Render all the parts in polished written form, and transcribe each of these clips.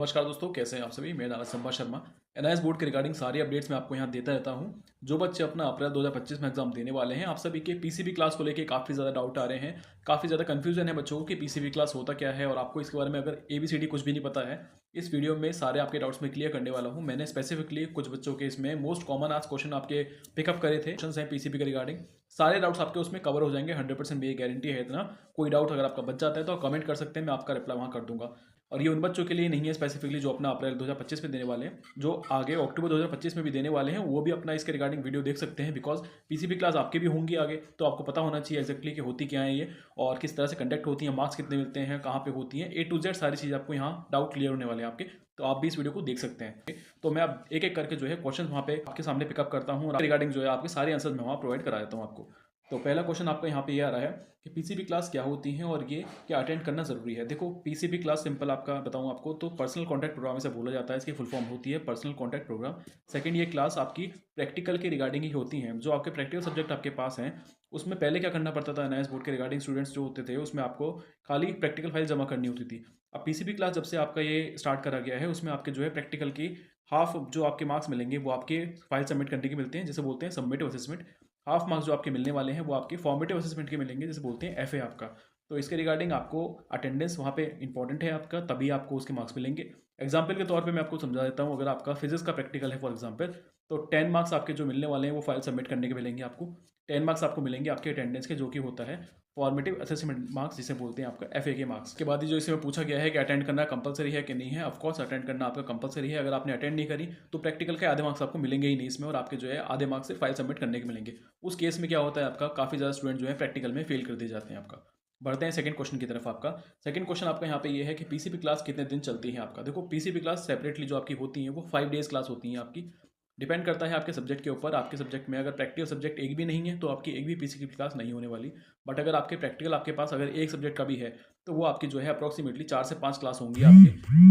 नमस्कार दोस्तों, कैसे हैं आप सभी। मेरा नाम है संभा शर्मा। एनआईएस बोर्ड के रिगार्डिंग सारी अपडेट्स मैं आपको यहाँ देता रहता हूँ। जो बच्चे अपना अप्रैल 2025 में एग्जाम देने वाले हैं, आप सभी के पीसीबी क्लास को लेके काफ़ी ज़्यादा डाउट आ रहे हैं, काफ़ी ज़्यादा कंफ्यूजन है बच्चों को कि पीसीबी क्लास होता क्या है, और आपको इसके बारे में अगर एबीसीडी कुछ भी नहीं पता है, इस वीडियो में सारे आपके डाउट्स में क्लियर करने वाला हूँ। मैंने स्पेसिफिकली कुछ बच्चों के इसमें मोस्ट कॉमन आज क्वेश्चन आपके पिकअप करे थे, क्वेश्चन हैं पीसीबी के रिगार्डिंग। सारे डाउट्स आपके उसमें कवर हो जाएंगे 100%, मेरी गारंटी है इतना। कोई डाउट अगर आपका बच जाता है तो आप कमेंट कर सकते हैं, मैं आपका रिप्लाई वहाँ कर दूंगा। और ये उन बच्चों के लिए नहीं है स्पेसिफिकली जो अपना अप्रैल 2025 में देने वाले हैं, जो आगे अक्टूबर 2025 में भी देने वाले हैं, वो भी अपना इसके रिगार्डिंग वीडियो देख सकते हैं। बिकॉज पीसीबी क्लास आपके भी होंगी आगे, तो आपको पता होना चाहिए एक्जैक्टली कि होती क्या है ये, और किस तरह से कंडक्ट होती है, मार्क्स कितने मिलते हैं, कहाँ पे होती हैं, A to Z सारी चीज़ आपको यहाँ डाउट क्लियर होने वाले हैं आपके। तो आप भी इस वीडियो को देख सकते हैं। तो मैं अब एक एक करके जो है क्वेश्चन वहाँ पे आपके सामने पिकअप करता हूँ, और रिगार्डिंग जो है आपके सारे आंसर मैं वहाँ प्रोवाइड करा देता हूँ आपको। तो पहला क्वेश्चन आपका यहाँ पे ये आ रहा है कि पीसीबी क्लास क्या होती हैं और ये क्या अटेंड करना ज़रूरी है। देखो, पीसीबी क्लास सिंपल आपका बताऊँ आपको तो पर्सनल कॉन्टैक्ट प्रोग्राम से बोला जाता है, इसकी फुल फॉर्म होती है पर्सनल कॉन्टैक्ट प्रोग्राम। सेकंड, ये क्लास आपकी प्रैक्टिकल के रिगार्डिंग ही होती हैं। जो आपके प्रैक्टिकल सब्जेक्ट आपके पास हैं, उसमें पहले क्या करना पड़ता था, एनआईएस बोर्ड के रिगार्डिंग स्टूडेंट्स जो होते थे उसमें आपको खाली प्रैक्टिकल फाइल जमा करनी होती थी। अब पीसीबी क्लास जब से आपका ये स्टार्ट करा गया है, उसमें आपके जो है प्रैक्टिकल की हाफ जो आपके मार्क्स मिलेंगे वो आपके फाइल सबमिट करने के मिलते हैं, जैसे बोलते हैं सबमिटिव असेसमेंट। हाफ मार्क्स जो आपके मिलने वाले हैं वो आपके फॉर्मेटिव असेसमेंट के मिलेंगे, जैसे बोलते हैं एफए आपका। तो इसके रिगार्डिंग आपको अटेंडेंस वहाँ पे इंपॉर्टेंट है आपका, तभी आपको उसके मार्क्स मिलेंगे। एग्जाम्पल के तौर पे मैं आपको समझा देता हूँ, अगर आपका फिजिक्स का प्रैक्टिकल है फॉर एग्जाम्पल, तो 10 मार्क्स आपके जो मिलने वाले हैं वो फाइल सबमिट करने के मिलेंगे आपको। 10 मार्क्स आपको मिलेंगे आपके अटेंडेंस के, जो कि होता है फॉर्मेटिव असेसमेंट मार्क्स, जिसे बोलते हैं आपका एफए के मार्क्स। के बाद ही जो इसमें पूछा गया है कि अटेंड करना कंपलसरी है कि नहीं है। ऑफकोर्स अटेंड करना आपका कंपलसरी है। अगर आपने अटेंड नहीं करी तो प्रैक्टिकल के आधे मार्क्स आपको मिलेंगे ही नहीं इसमें, और आपके जो है आधे मार्क्स से फाइल सबमिट करने के मिलेंगे। उस केस में क्या होता है, आपका काफ़ी ज़्यादा स्टूडेंट जो है प्रैक्टिकल में फेल कर दिए जाते हैं आपका। बढ़ते हैं सेकंड क्वेश्चन की तरफ। आपका सेकंड क्वेश्चन आपका यहाँ पे ये है कि पीसीबी क्लास कितने दिन चलती है आपका। देखो, पीसीबी क्लास सेपरेटली जो आपकी होती है वो 5 डेज क्लास होती हैं आपकी। डिपेंड करता है आपके सब्जेक्ट के ऊपर। आपके सब्जेक्ट में अगर प्रैक्टिकल सब्जेक्ट एक भी नहीं है तो आपकी एक भी पीसीबी क्लास नहीं होने वाली। बट अगर आपके प्रैक्टिकल आपके पास अगर एक सब्जेक्ट का भी है, तो वो आपकी जो है अप्रॉक्सीमेटली 4 से 5 क्लास होंगी आपके,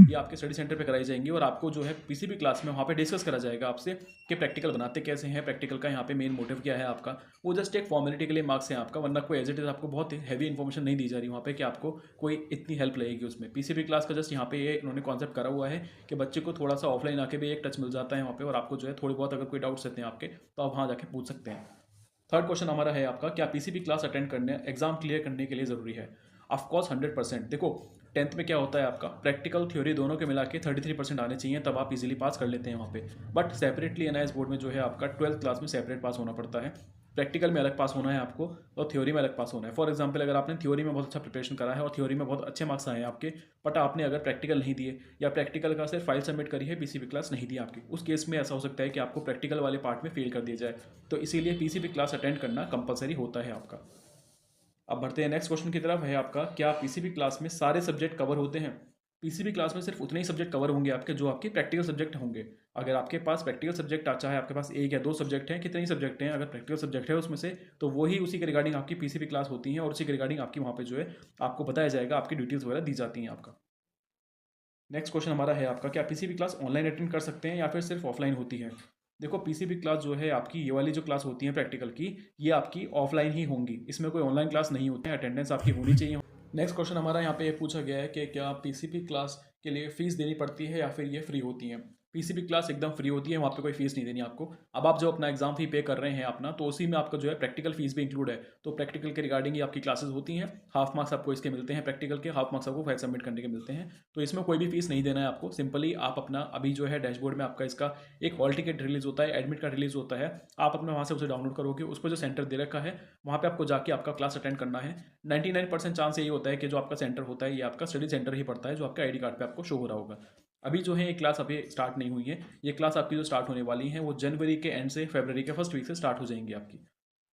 ये आपके स्टडी सेंटर पे कराई जाएंगी। और आपको जो है पीसीबी क्लास में वहाँ पे डिस्कस करा जाएगा आपसे कि प्रैक्टिकल बनाते कैसे हैं, प्रैक्टिकल का यहाँ पे मेन मोटिव क्या है आपका। वो जस्ट एक फॉर्मेलिटी के लिए मार्क्स हैं आपका, वरना कोई एज इट इज आपको बहुत हैवी इन्फॉर्मेशन नहीं दी जा रही वहाँ पे कि आपको कोई इतनी हेल्प लगेगी उसमें। पीसीबी क्लास का जस्ट यहाँ पे ये उन्होंने कॉन्सेप्ट करा हुआ है कि बच्चे को थोड़ा सा ऑफलाइन आके भी एक टच मिल जाता है वहाँ पे, और आपको जो है थोड़ी बहुत अगर कोई डाउट्स रहते हैं आपके तो आप वहाँ जाके पूछ सकते हैं। थर्ड क्वेश्चन हमारा है आपका, क्या पीसीबी क्लास अटेंड करने एग्जाम क्लियर करने के लिए ज़रूरी है। ऑफकोर्स 100%। देखो, 10th में क्या होता है आपका प्रैक्टिकल थ्योरी दोनों के मिला के 33% आने चाहिए, तब आप इजीली पास कर लेते हैं वहाँ पे। बट सेपरेटली एनआईएस बोर्ड में जो है आपका 12th क्लास में सेपरेट पास होना पड़ता है। प्रैक्टिकल में अलग पास होना है आपको, और थ्योरी में अलग पास होना है। फॉर एग्जाम्पल, अगर आपने थ्योरी में बहुत अच्छा प्रिपरेशन करा है और थ्योरी में बहुत अच्छे मार्क्स आए हैं आपके, बट आपने अगर प्रैक्टिकल नहीं दिए या प्रैक्टिकल का सिर्फ फाइल सबमिट करी है, पीसीबी क्लास नहीं दी आपकी, उस केस में ऐसा हो सकता है कि आपको प्रैक्टिकल वाले पार्ट में फेल कर दिया जाए। तो इसीलिए पीसीबी क्लास अटेंड करना कंपलसरी होता है आपका। अब बढ़ते हैं नेक्स्ट क्वेश्चन की तरफ। है आपका, क्या पीसीबी क्लास में सारे सब्जेक्ट कवर होते हैं। पीसीबी क्लास में सिर्फ उतने ही सब्जेक्ट कवर होंगे आपके जो आपके प्रैक्टिकल सब्जेक्ट होंगे। अगर आपके पास प्रैक्टिकल सब्जेक्ट चाहे आपके पास एक या दो सब्जेक्ट हैं, कितने ही सब्जेक्ट हैं, अगर प्रैक्टिकल सब्जेक्ट है उसमें से, तो वही उसी के रिगार्डिंग आपकी पीसीबी क्लास होती है, और उसी के रिगार्डिंग आपकी वहाँ पे जो है आपको बताया जाएगा, आपकी डिटेल्स वगैरह दी जाती हैं आपका। नेक्स्ट क्वेश्चन हमारा है आपका, क्या पीसीबी क्लास ऑनलाइन अटेंड कर सकते हैं या फिर सिर्फ ऑफलाइन होती है। देखो, पीसीबी क्लास जो है आपकी, ये वाली जो क्लास होती है प्रैक्टिकल की, ये आपकी ऑफलाइन ही होंगी, इसमें कोई ऑनलाइन क्लास नहीं होती है। अटेंडेंस आपकी होनी चाहिए। नेक्स्ट क्वेश्चन हमारा यहाँ पे ये पूछा गया है कि क्या पीसीबी क्लास के लिए फीस देनी पड़ती है या फिर ये फ्री होती है। पीसीबी क्लास एकदम फ्री होती है, वहाँ पे कोई फीस नहीं देनी आपको। अब आप जो अपना एग्जाम फी पे कर रहे हैं अपना, तो उसी में आपका जो है प्रैक्टिकल फीस भी इंक्लूड है। तो प्रैक्टिकल के रिगार्डिंग ही आपकी क्लासेस होती हैं। हाफ मार्क्स आपको इसके मिलते हैं प्रैक्टिकल के, हाफ मार्क्स आपको फाइल सबमिट करने के मिलते हैं। तो इसमें कोई भी फीस नहीं देना है आपको। सिंपली आप अपना अभी जो है डैशबोर्ड में आपका इसका एक हॉल टिकट रिलीज होता है, एडमिट कार्ड रिलीज होता है, आप अपना वहाँ से उसे डाउनलोड करोगे। उस पर जो सेंटर दे रखा है वहाँ पे आपको जाके आपका क्लास अटेंड करना है। 99% चांस यही होता है कि जो आपका सेंटर होता है ये आपका स्टडी सेंटर ही पड़ता है, जो आपका आईडी कार्ड पे आपको शो हो रहा होगा। अभी जो है ये क्लास अभी स्टार्ट नहीं हुई है। ये क्लास आपकी जो स्टार्ट होने वाली है वो जनवरी के एंड से फरवरी के फर्स्ट वीक से स्टार्ट हो जाएंगी आपकी।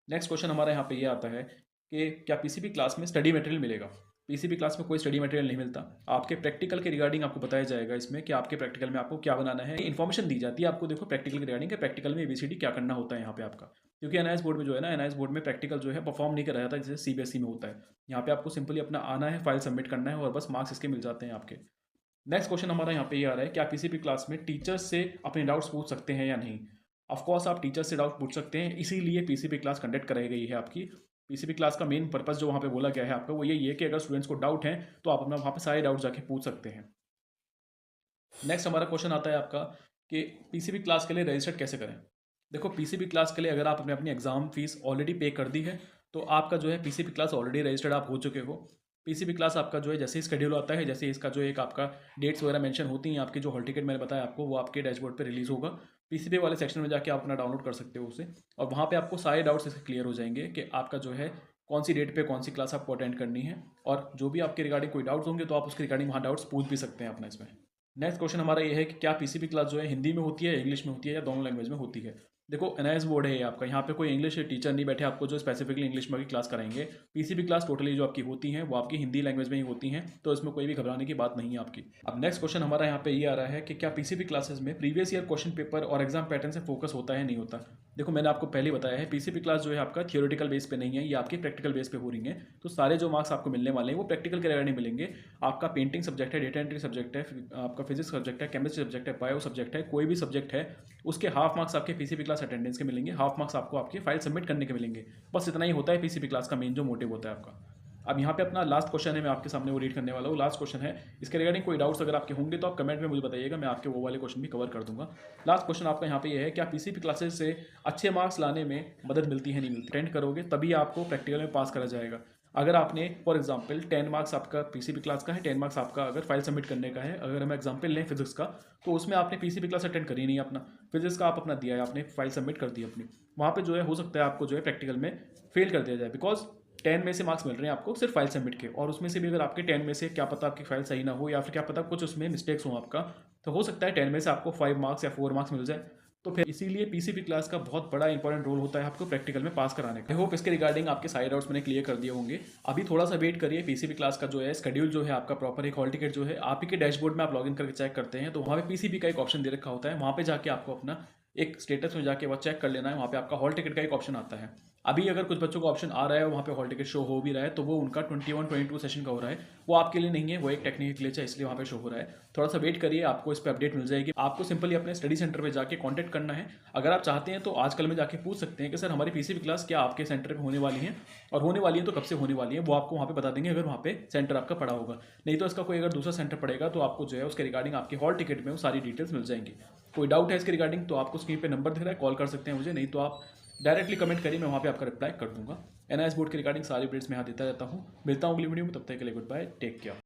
नेक्स्ट क्वेश्चन हमारा यहाँ पे ये आता है कि क्या पीसीबी क्लास में स्टडी मटेरियल मिलेगा। पीसीबी क्लास में कोई स्टडी मटेरियल नहीं मिलता। आपके प्रैक्टिकल के रिगार्डिंग आपको बताया जाएगा इसमें कि आपके प्रैक्टिकल में आपको क्या बनाना है, इन्फॉर्मेशन दी जाती है आपको। देखो, प्रैक्टिकल के रिगार्डिंग प्रैक्टिकल में एबीसीडी क्या करना होता है यहाँ पे आपका, क्योंकि एनआईएस बोर्ड में जो है ना, एनआईएस बोर्ड में प्रैक्टिकल जो है परफॉर्म नहीं कराया जाता जैसे सीबीएसई में होता है। यहाँ पे आपको सिंपली अपना आना है, फाइल सबमिट करना है, और बस मार्क्स इसके मिल जाते हैं आपके। नेक्स्ट क्वेश्चन हमारा यहाँ पे ये आ रहा है, क्या पीसीबी क्लास में टीचर्स से अपने डाउट्स पूछ सकते हैं या नहीं। ऑफकोर्स आप टीचर्स से डाउट पूछ सकते हैं, इसीलिए पीसीबी क्लास कंडक्ट कराई गई है आपकी। पीसीबी क्लास का मेन पर्पस जो वहाँ पे बोला गया है आपका, वो यही है कि अगर स्टूडेंट्स को डाउट है तो आप अपना वहाँ पे सारे डाउट जाके पूछ सकते हैं। नेक्स्ट हमारा क्वेश्चन आता है आपका कि पीसीबी क्लास के लिए रजिस्टर्ड कैसे करें। देखो, पीसीबी क्लास के लिए अगर आपने अपनी एग्जाम फीस ऑलरेडी पे कर दी है तो आपका जो है पीसीबी क्लास ऑलरेडी रजिस्टर्ड आप हो चुके हो। पीसीबी क्लास आपका जो है जैसे ही स्केड्यूल आता है, जैसे ही इसका जो एक आपका डेट्स वगैरह मेंशन होती हैं, आपकी जो हॉल टिकट मैंने बताया आपको वो आपके डैशबोर्ड पे रिलीज़ होगा। पीसीबी वाले सेक्शन में जाके आप अपना डाउनलोड कर सकते हो उसे, और वहाँ पे आपको सारे डाउट्स इसके क्लियर हो जाएंगे कि आपका जो है कौन सी डेट पे कौन सी क्लास आपको अटेंड करनी है, और जो भी आपके रिगार्डिंग कोई डाउट्स होंगे तो आप उसके रिगार्डिंग वहाँ डाउट्स पूछ भी सकते हैं अपना इसमें। नेक्स्ट क्वेश्चन हमारा ये है कि क्या पीसीबी क्लास जो है हिंदी में होती है, इंग्लिश में होती है, या दोनों लैंग्वेज में होती है। देखो, एनआईएस बोर्ड है ये आपका, यहाँ पे कोई इंग्लिश टीचर नहीं बैठे आपको जो स्पेसिफिकली इंग्लिश में की क्लास कराएंगे। पीसीबी क्लास टोटली जो आपकी होती हैं वो आपकी हिंदी लैंग्वेज में ही होती हैं, तो इसमें कोई भी घबराने की बात नहीं है आपकी। अब नेक्स्ट क्वेश्चन हमारा यहाँ पे ये आ रहा है कि क्या पीसीबी क्लासेस में प्रीवियस ईयर क्वेश्चन पेपर और एग्जाम पैटर्न से फोकस होता है, नहीं होता। देखो, मैंने आपको पहले बताया है पीसीबी क्लास जो है आपका थियोरेटिकल बेस पे नहीं है, ये आपकी प्रैक्टिकल बेस पे हो रही है। तो सारे जो मार्क्स आपको मिलने वाले हैं वो प्रैक्टिकल के रिगार्डिंग मिलेंगे। आपका पेंटिंग सब्जेक्ट है, डेटा एंट्री सब्जेक्ट है, आपका फिजिक्स सब्जेक्ट है, केमिस्ट्री सब्जेक्ट है, बायो सब्जेक्ट है, कोई भी सब्जेक्ट है उसके हाफ मार्क्स आपके पीसीबी क्लास अटेंडेंस के मिलेंगे, हाफ मार्क्स आपको आपकी फाइल सबमिट करने के मिलेंगे। बस इतना ही होता है पीसीबी क्लास का मेन जो मोटिव होता है आपका। अब यहाँ पे अपना लास्ट क्वेश्चन है, मैं आपके सामने वो रीड करने वाला हूँ। लास्ट क्वेश्चन है, इसके रिगार्डिंग कोई डाउट्स अगर आपके होंगे तो आप कमेंट में मुझे बताइएगा, मैं आपके वो वाले क्वेश्चन भी कवर कर दूंगा। लास्ट क्वेश्चन आपका यहाँ पे ये है, क्या पीसीबी क्लासेस से अच्छे मार्क्स लाने में मदद मिलती है, नहीं मिलती। अटेंड करोगे तभी आपको प्रैक्टिकल में पास करा जाएगा। अगर आपने फॉर एग्जाम्पल 10 मार्क्स आपका पीसीबी क्लास का है, 10 मार्क्स आपका अगर फाइल सबमिट करने का है, अगर हम एग्जाम्पल लें फिजिक्स का, तो उसमें आपने पीसीबी क्लास अटेंड करी नहीं अपना, फिजिक्स का आप अपना दिया है, आपने फाइल सबमिट कर दी अपनी, वहाँ पे जो है हो सकता है आपको जो है प्रैक्टिकल में फेल कर दिया जाए, बिकॉज 10 में से मार्क्स मिल रहे हैं आपको सिर्फ फाइल सबमिट के, और उसमें से भी अगर आपके 10 में से क्या पता आपकी फाइल सही ना हो, या फिर क्या पता कुछ उसमें मिस्टेक्स हो आपका, तो हो सकता है 10 में से आपको 5 मार्क्स या 4 मार्क्स मिल जाए। तो फिर इसीलिए पीसीबी क्लास का बहुत बड़ा इंपॉर्टेंट रोल होता है आपको प्रैक्टिकल में पास कराने का। आई होप इसके रिगार्डिंग आपके सारे डाउट्स मैंने क्लियर कर दिए होंगे। अभी थोड़ा सा वेट करिए, पीसीबी क्लास का जो है शेड्यूल जो है आपका प्रॉपर, एक हॉल टिकट जो है आप ही के डैशबोर्ड में आप लॉगिन करके चेक करते हैं, तो वहाँ पे पीसीबी का एक ऑप्शन दे रखा होता है, वहाँ पे जाके आपको अपना एक स्टेटस में जाके वो चेक कर लेना है, वहाँ पे आपका हॉल टिकट का एक ऑप्शन आता है। अभी अगर कुछ बच्चों का ऑप्शन आ रहा है वहाँ पे हॉल टिकट शो हो भी रहा है, तो वो उनका 21-22 सेशन का हो रहा है, वो आपके लिए नहीं है, वो एक टेक्निकल ग्लिच है, इसलिए वहाँ पे शो हो रहा है। थोड़ा सा वेट करिए, आपको इस पर अपडेट मिल जाएगी। आपको सिंपली अपने स्टडी सेंटर पे जाके कांटेक्ट करना है। अगर आप चाहते हैं तो आजकल में जाके पूछ सकते हैं कि सर हमारी पीसीबी क्लास क्या आपके सेंटर पे होने वाली है, और होने वाली है तो कब से होने वाली है, वो आपको वहाँ पे बता देंगे अगर वहाँ पे सेंटर आपका पड़ा होगा। नहीं तो इसका कोई अगर दूसरा सेंटर पड़ेगा तो आपको जो है उसके रिगार्डिंग आपके हॉल टिकट में वो सारी डिटेल्स मिल जाएंगी। कोई डाउट है इसके रिगार्डिंग तो आपको स्क्रीन पे नंबर दिख रहा है, कॉल कर सकते हैं मुझे, नहीं तो आप डायरेक्टली कमेंट करिए, मैं वहाँ पे आपका रिप्लाई कर दूंगा। एनआईएस बोर्ड के रिगार्डिंग सारी अपडेट्स मैं यहाँ देता रहता हूँ। मिलता हूँ अगली वीडियो में, तब तक के लिए गुड बाय, टेक केयर।